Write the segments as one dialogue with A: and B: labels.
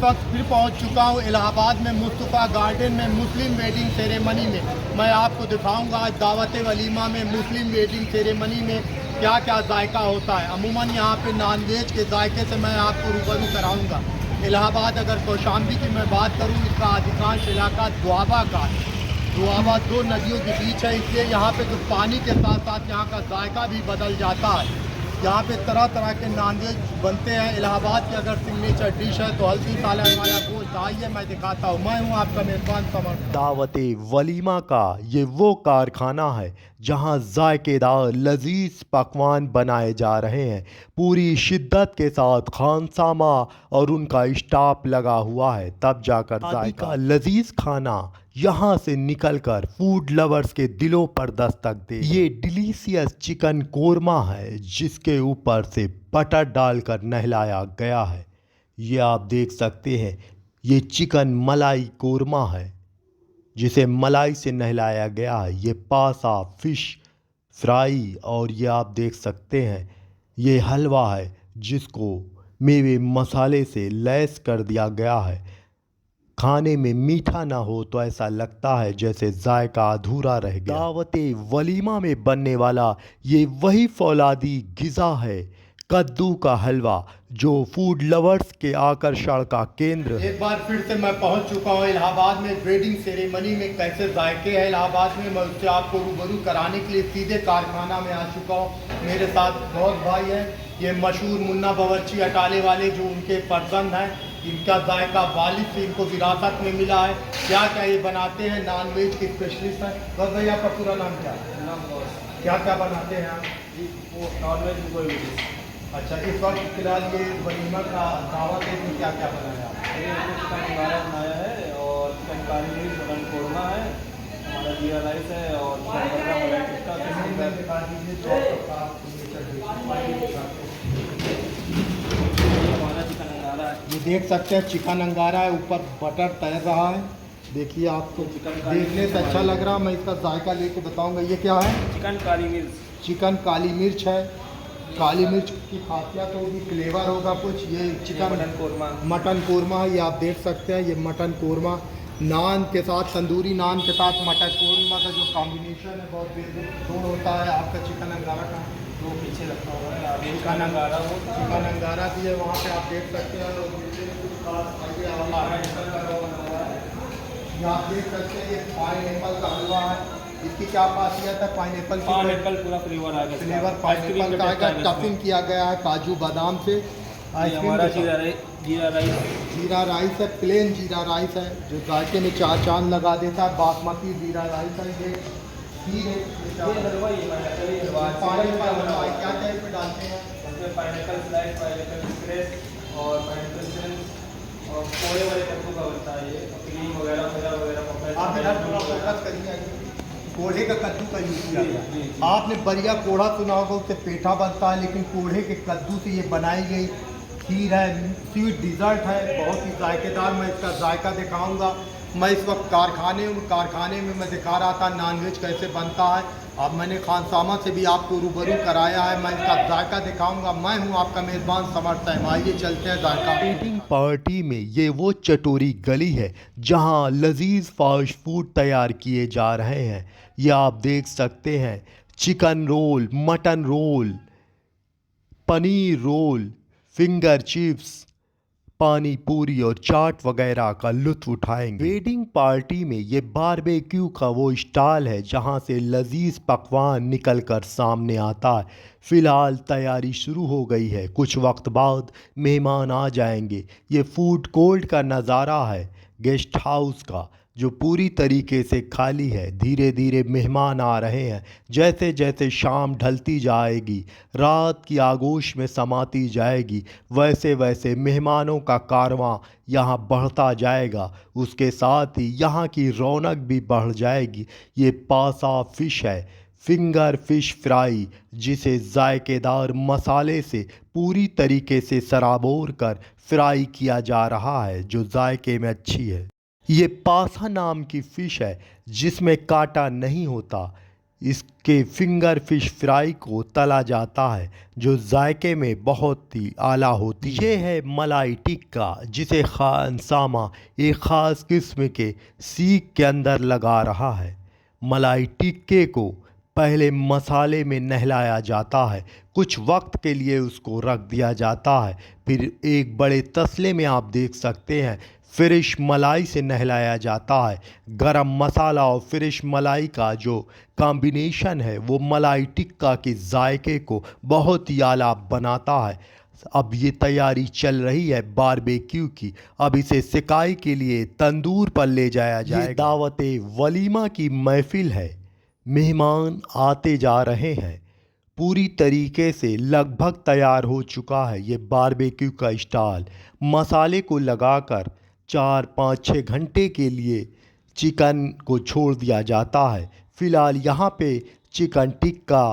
A: वक्त फिर पहुंच चुका हूं इलाहाबाद में मुस्तफ़ा गार्डन में मुस्लिम वेडिंग सेरेमनी में। मैं आपको दिखाऊंगा आज दावत वलीमा में मुस्लिम वेडिंग सेरेमनी में क्या क्या जायका होता है। अमूमन यहाँ पे नॉनवेज के जायके से मैं आपको रूबरू कराऊंगा। इलाहाबाद अगर कौशाम्बी की मैं बात करूँ, इसका अधिकांश इलाका दुआबा का है। दुआबा दो नदियों के बीच है, इसलिए यहाँ पे जो पानी के साथ साथ यहाँ का जायका भी बदल जाता है। यहाँ पे तरह तरह के नॉनवेज बनते हैं। इलाहाबाद की अगर सिग्नेचर डिश है तो हल्दी सालन वाला गोश्त। आइए मैं दिखाता हूँ। मैं हूँ आपका मेज़बान समर।
B: दावत वलीमा का ये वो कारखाना है जहां जायकेदार लजीज पकवान बनाए जा रहे हैं। पूरी शिद्दत के साथ खानसामा और उनका स्टाफ लगा हुआ है, तब जाकर जायका का लजीज खाना यहाँ से निकलकर फूड लवर्स के दिलों पर दस्तक दे। ये डिलीशियस चिकन कोरमा है जिसके ऊपर से बटर डालकर नहलाया गया है। ये आप देख सकते हैं, ये चिकन मलाई कोरमा है जिसे मलाई से नहलाया गया है। ये पासा फिश फ्राई, और ये आप देख सकते हैं ये हलवा है जिसको मेवे मसाले से लैस कर दिया गया है। खाने में मीठा ना हो तो ऐसा लगता है जैसे जायका अधूरा रह गया। दावत वलीमा में बनने वाला ये वही फौलादी गिज़ा है, कद्दू का हलवा, जो फूड लवर्स के आकर्षण का केंद्र है।
A: एक बार फिर से मैं पहुंच चुका हूं इलाहाबाद में। वेडिंग सेरेमनी में कैसे जायके हैं इलाहाबाद में, मैं उससे आपको रूबरू कराने के लिए सीधे कारखाना में आ चुका हूं। मेरे साथ बहुत भाई हैं, ये मशहूर मुन्ना बावर्ची अटाले वाले, जो उनके फर्जंद हैं। इनका जायका वालिद से इनको विरासत में मिला है। क्या क्या ये बनाते हैं, नॉन वेज के स्पेशलिस्ट हैं। बस भैया आपका पूरा नाम क्या है? क्या क्या बनाते हैं आप?
C: नॉन वेज कोई भी।
A: अच्छा, इस वक्त फिलहाल ये वलीमा का दावत है, इसमें क्या क्या बनाया है?
C: ये चिकन अंगारा बनाया है और चिकन कारी मिर्च, मटन कोरमा है, हमारा जीरा राइस है और मलाई टिक्का
A: दिखा दीजिए तो
C: हमारा चिकन अंगारा है।
A: ये देख सकते हैं चिकन अंगारा है, ऊपर बटर तैर रहा है। देखिए, आपको देखने से अच्छा लग रहा है। मैं इसका जायका लेके बताऊंगा। ये क्या है?
C: चिकन काली मिर्च।
A: चिकन काली मिर्च है। काली मिर्च की खासियत होगी, फ्लेवर होगा कुछ। ये चिकन मटन कोरमा है, ये आप देख सकते हैं। ये मटन कोरमा नान के साथ, तंदूरी नान के साथ मटन कोरमा का जो कॉम्बिनेशन है बहुत बेहतरीन होता है। आपका चिकन अंगारा का
C: वो पीछे रखा हुआ है,
A: चिकन अंगारा भी है वहाँ पे, आप देख सकते हैं। ये आप देख सकते हैं, ये पाइनएप्पल का हलवा है। इसकी क्या खासियत है? पाइनएप्पल
C: पूरा फ्लेवर आएगा।
A: फ्लेवर पाइनएप्पल का आएगा। टफिंग किया गया है काजू बादाम से।
C: हमारा जीरा राइस।
A: जीरा राइस है, प्लेन जीरा राइस है जो जायके में चार चांद लगा देता है। बासमती जीरा राइस है। ये खीर है, पाइनएप्पल हलवा क्या क्या इसमें डालते हैं?
C: उसमें पाइनएप्पल स्लाइस, पाइनएप्पल स्क्रेच और पाइनएप्पल चिप्स और कोड़े वाले कद्दू का बनता है। ये क्रीम वगैरह
A: आप इधर थोड़ा फोकस करिए। कोढ़े का कद्दू का यूज़ किया गया। आपने बढ़िया कोढ़ा सुना होगा, उससे पेठा बनता है, लेकिन कोढ़े के कद्दू से ये बनाई गई खीर है। स्वीट डिज़र्ट है, बहुत ही जायकेदार। मैं इसका जायका दिखाऊंगा। मैं इस वक्त कारखाने में मैं दिखा रहा था नॉनवेज कैसे बनता है। अब मैंने खानसामा से भी आपको रूबरू कराया है। मैं इसका जायका दिखाऊंगा। मैं हूं आपका मेज़बान समर साहब। आइए चलते हैं जायका।
B: वेडिंग पार्टी में ये वो चटोरी गली है जहां लजीज फास्ट फूड तैयार किए जा रहे हैं। ये आप देख सकते हैं, chicken roll, mutton roll, paneer roll, finger chips, pani puri और चाट वगैरह का लुत्फ उठाएंगे। वेडिंग पार्टी में ये बारबेक्यू का वो स्टॉल है जहां से लजीज पकवान निकलकर सामने आता है। फ़िलहाल तैयारी शुरू हो गई है, कुछ वक्त बाद मेहमान आ जाएंगे। ये फूड कोर्ट का नज़ारा है गेस्ट हाउस का, जो पूरी तरीके से खाली है। धीरे धीरे मेहमान आ रहे हैं। जैसे जैसे शाम ढलती जाएगी, रात की आगोश में समाती जाएगी, वैसे वैसे मेहमानों का कारवां यहाँ बढ़ता जाएगा। उसके साथ ही यहाँ की रौनक भी बढ़ जाएगी। ये पासा फिश है, फिंगर फिश फ्राई, जिसे जायकेदार मसाले से पूरी तरीके से सराबोर कर फ्राई किया जा रहा है, जो जायके में अच्छी है। ये पासा नाम की फ़िश है जिसमें कांटा नहीं होता। इसके फिंगर फिश फ्राई को तला जाता है जो जायके में बहुत ही आला होती है। ये है मलाई टिक्का जिसे खान सामा एक ख़ास किस्म के सीख के अंदर लगा रहा है। मलाई टिक्के को पहले मसाले में नहलाया जाता है, कुछ वक्त के लिए उसको रख दिया जाता है, फिर एक बड़े तसले में आप देख सकते हैं फ़िश मलाई से नहलाया जाता है। गरम मसाला और फ़िश मलाई का जो कॉम्बिनेशन है वो मलाई टिक्का के जायके को बहुत ही आला बनाता है। अब ये तैयारी चल रही है बारबेक्यू की। अब इसे सिकाई के लिए तंदूर पर ले जाया जाएगा। ये दावते वलीमा की महफिल है, मेहमान आते जा रहे हैं। पूरी तरीके से लगभग तैयार हो चुका है ये बारबेक्यू का स्टॉल। मसाले को लगाकर 4-5-6 घंटे के लिए चिकन को छोड़ दिया जाता है। फ़िलहाल यहाँ पे चिकन टिक्का,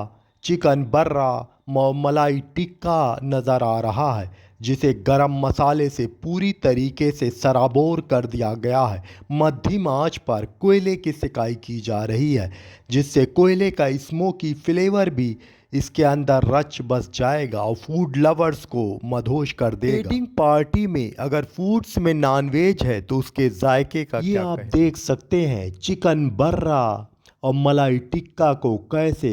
B: चिकन बर्रा, मलाई टिक्का नज़र आ रहा है जिसे गरम मसाले से पूरी तरीके से सराबोर कर दिया गया है। मध्यम आंच पर कोयले की सिकाई की जा रही है जिससे कोयले का स्मोकी फ्लेवर भी इसके अंदर रच बस जाएगा और फूड लवर्स को मदहोश कर देगा। वेडिंग पार्टी में अगर फूड्स में नॉनवेज है तो उसके जायके का ये आप देख सकते हैं। चिकन बर्रा और मलाई टिक्का को कैसे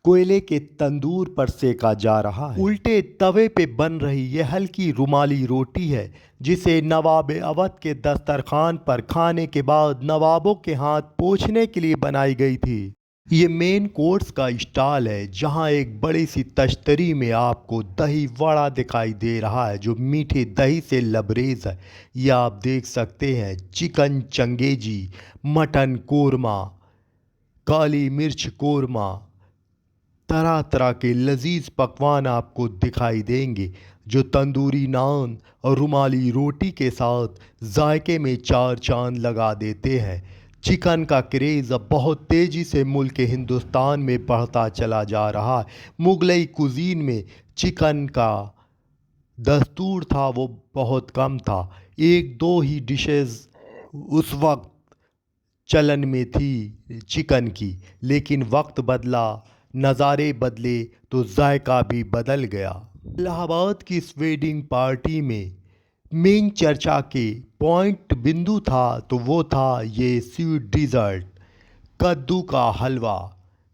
B: कोयले के तंदूर पर सेका जा रहा है। उल्टे तवे पे बन रही ये हल्की रुमाली रोटी है जिसे नवाब अवध के दस्तरखान पर खाने के बाद नवाबों के हाथ पोंछने के लिए बनाई गई थी। ये मेन कोर्स का स्टॉल है जहां एक बड़ी सी तश्तरी में आपको दही वड़ा दिखाई दे रहा है जो मीठे दही से लबरेज है। ये आप देख सकते हैं चिकन चंगेजी, मटन कोरमा, काली मिर्च कोरमा, तरह तरह के लजीज पकवान आपको दिखाई देंगे जो तंदूरी नान और रुमाली रोटी के साथ जायके में चार चांद लगा देते हैं। चिकन का क्रेज़ अब बहुत तेज़ी से मुल्क हिंदुस्तान में बढ़ता चला जा रहा है। मुगलई कुज़ीन में चिकन का दस्तूर था वो बहुत कम था, 1-2 ही डिशेस उस वक्त चलन में थी चिकन की, लेकिन वक्त बदला, नज़ारे बदले तो जायका भी बदल गया। इलाहाबाद की इस वेडिंग पार्टी में मेन चर्चा के पॉइंट बिंदु था तो वो था ये स्वीट डिज़र्ट कद्दू का हलवा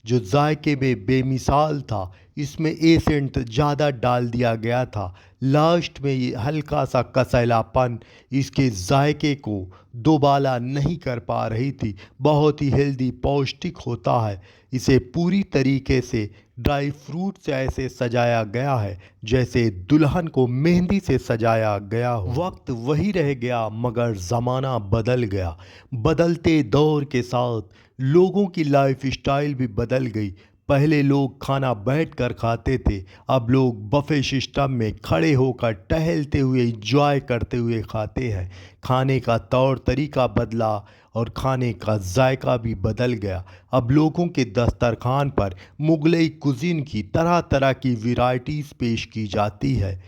B: जो जायके में बेमिसाल था। इसमें एसेंट ज़्यादा डाल दिया गया था। लास्ट में ये हल्का सा कसैलापन इसके जायके को दोबाला नहीं कर पा रही थी। बहुत ही हेल्दी पौष्टिक होता है। इसे पूरी तरीके से ड्राई फ्रूट से ऐसे सजाया गया है जैसे दुल्हन को मेहंदी से सजाया गया हो। वक्त वही रह गया मगर ज़माना बदल गया। बदलते दौर के साथ लोगों की लाइफ स्टाइल भी बदल गई। पहले लोग खाना बैठकर खाते थे, अब लोग बफे सिस्टम में खड़े होकर टहलते हुए एंजॉय करते हुए खाते हैं। खाने का तौर तरीका बदला और खाने का जायका भी बदल गया। अब लोगों के दस्तरखान पर मुगलई कुज़ीन की तरह तरह की वैरायटीज़ पेश की जाती है।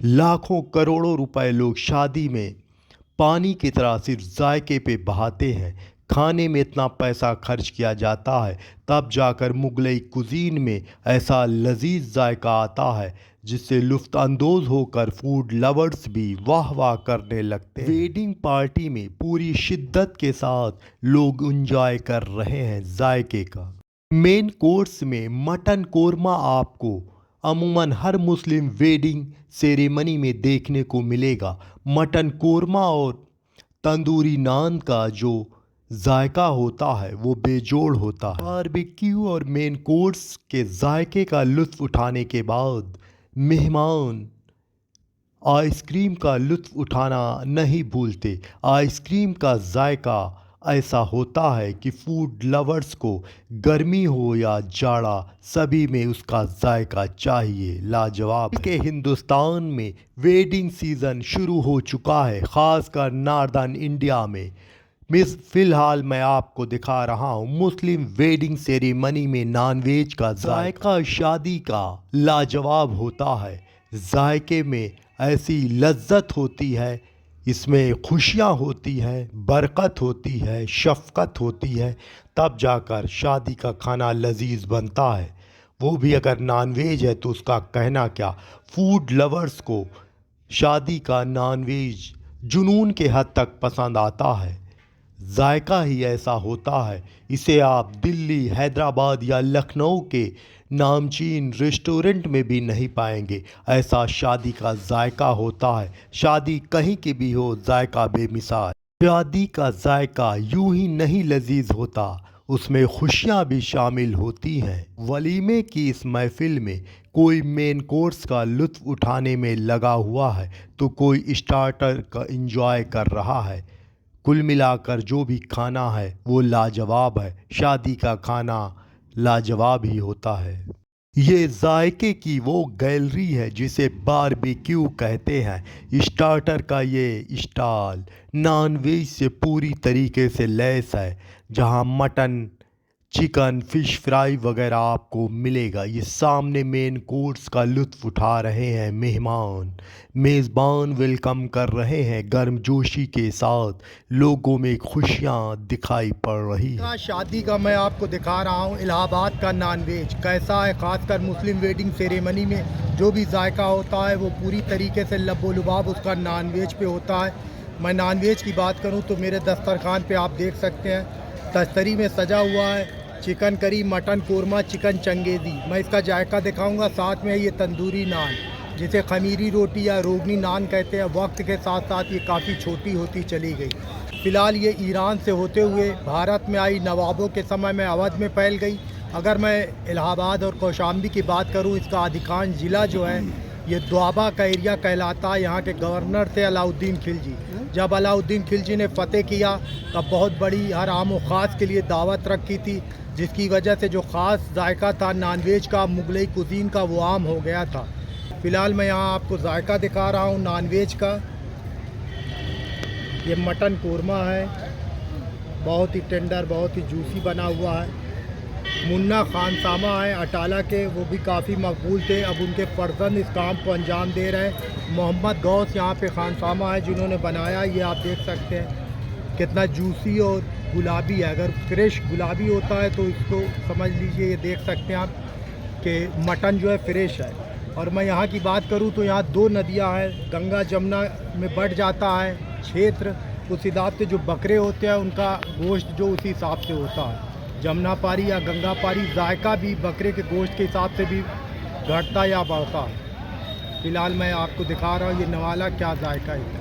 B: लाखों करोड़ों रुपए लोग शादी में पानी की तरह सिर्फ जायके पे बहाते हैं। खाने में इतना पैसा खर्च किया जाता है तब जाकर मुगलई कुज़ीन में ऐसा लजीज जायका आता है जिससे लुत्फ़अंदोज़ होकर फूड लवर्स भी वाह वाह करने लगते हैं। वेडिंग पार्टी में पूरी शिद्दत के साथ लोग एंजॉय कर रहे हैं जायके का। मेन कोर्स में मटन कोरमा आपको अमूमन हर मुस्लिम वेडिंग सेरेमनी में देखने को मिलेगा। मटन कोरमा और तंदूरी नान का जो जायका होता है वो बेजोड़ होता है। बारबेक्यू और मेन कोर्स के जायके का लुत्फ़ उठाने के बाद मेहमान आइसक्रीम का लुत्फ़ उठाना नहीं भूलते। आइसक्रीम का जायका ऐसा होता है कि फूड लवर्स को गर्मी हो या जाड़ा सभी में उसका जायका चाहिए। लाजवाब के हिंदुस्तान में वेडिंग सीज़न शुरू हो चुका है, ख़ासकर नॉर्दर्न इंडिया में। फ़िलहाल मैं आपको दिखा रहा हूँ मुस्लिम वेडिंग सेरेमनी में नॉनवेज का जायका शादी का लाजवाब होता है। जायके में ऐसी लज्जत होती है इसमें खुशियाँ होती हैं, बरकत होती है, शफ़क़त होती है, तब जाकर शादी का खाना लज़ीज़ बनता है। वो भी अगर नॉन-वेज है तो उसका कहना क्या। फूड लवर्स को शादी का नॉन-वेज जुनून के हद तक पसंद आता है। जायका ही ऐसा होता है, इसे आप दिल्ली, हैदराबाद या लखनऊ के नामचीन रेस्टोरेंट में भी नहीं पाएंगे। ऐसा शादी का जायका होता है। शादी कहीं की भी हो, जायका बेमिसाल। शादी का जायका यूं ही नहीं लजीज होता, उसमें खुशियां भी शामिल होती हैं। वलीमे की इस महफिल में कोई मेन कोर्स का लुत्फ़ उठाने में लगा हुआ है तो कोई स्टार्टर का इंजॉय कर रहा है। कुल मिलाकर जो भी खाना है वो लाजवाब है। शादी का खाना लाजवाब ही होता है। ये जायके की वो गैलरी है जिसे बारबेक्यू कहते हैं। स्टार्टर का ये स्टॉल नॉन वेज से पूरी तरीके से लैस है, जहां मटन, चिकन, फ़िश फ्राई वगैरह आपको मिलेगा। ये सामने मेन कोर्स का लुत्फ़ उठा रहे हैं मेहमान। मेज़बान वेलकम कर रहे हैं गर्मजोशी के साथ। लोगों में खुशियाँ दिखाई पड़ रही हैं।
A: शादी का मैं आपको दिखा रहा हूँ इलाहाबाद का नॉन-वेज कैसा है। ख़ासकर मुस्लिम वेडिंग सेरेमनी में जो भी जायका होता है वो पूरी तरीके से लबो-लुबाब उसका नॉन-वेज पे होता है। मैं नॉन-वेज की बात करूँ तो मेरे दस्तरखान पे आप देख सकते हैं तस्तरी में सजा हुआ है chicken curry, mutton korma, chicken Changezi. मैं इसका जायका दिखाऊंगा। साथ में ये तंदूरी नान जिसे खमीरी रोटी या रोगनी नान कहते हैं। वक्त के साथ साथ ये काफ़ी छोटी होती चली गई। फ़िलहाल ये ईरान से होते हुए भारत में आई, नवाबों के समय में अवध में फैल गई। अगर मैं इलाहाबाद और कौशाम्बी की बात करूँ, इसका अधिकांश ज़िला जो है ये दोआबा का एरिया कहलाता है। यहाँ के गवर्नर थे अलाउद्दीन खिलजी। जब अलाउद्दीन खिलजी ने फ़तेह किया तब बहुत बड़ी हर आम व ख़ास के लिए दावत रखी थी, जिसकी वजह से जो ख़ास जायका था नॉन-वेज का, मुगलई कुज़ीन का, वो आम हो गया था। फ़िलहाल मैं यहाँ आपको जायका दिखा रहा हूँ नॉन-वेज का। ये मटन कोरमा है, बहुत ही टेंडर, बहुत ही जूसी बना हुआ है। मुन्ना खानसामा है अटाला के, वो भी काफ़ी मकबूल थे। अब उनके फर्जंद इस काम को अंजाम दे रहे हैं। मोहम्मद गौस यहाँ पे खानसामा है जिन्होंने बनाया। ये आप देख सकते हैं कितना जूसी और गुलाबी है। अगर फ्रेश गुलाबी होता है तो इसको समझ लीजिए, ये देख सकते हैं आप कि मटन जो है फ्रेश है। और मैं यहाँ की बात करूँ तो यहाँ दो नदियाँ हैं, गंगा जमुना में बढ़ जाता है क्षेत्र। उस हिसाब से जो बकरे होते हैं उनका गोश्त जो उसी हिसाब से होता है। जमुना पारी या गंगा पारी, जायका भी बकरे के गोश्त के हिसाब से भी घटता या बढ़ता है। फ़िलहाल मैं आपको दिखा रहा हूँ ये नवाला क्या जायका है।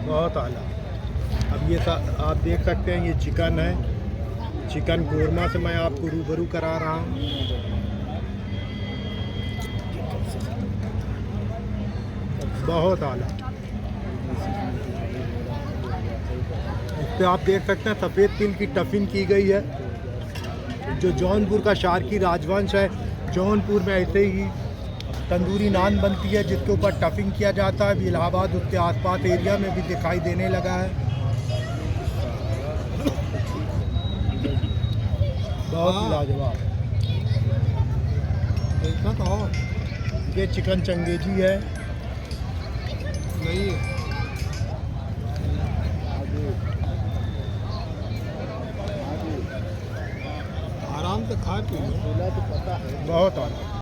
A: बहुत आला। अब ये आप देख सकते हैं ये चिकन है। चिकन कोरमा से मैं आपको रूबरू करा रहा हूँ। बहुत आला। इस पर आप देख सकते हैं सफ़ेद तिल की टफिन की गई है। जो जौनपुर का शारकी राजवंश है, जौनपुर में ऐसे ही तंदूरी नान बनती है जिसके ऊपर टफिंग किया जाता है। इलाहाबाद उसके आसपास एरिया में भी दिखाई देने लगा है। बहुत लाजवाब। देखा तो ये चिकन चंगेजी है। नहीं आराम से खा पी, बहुत आराम।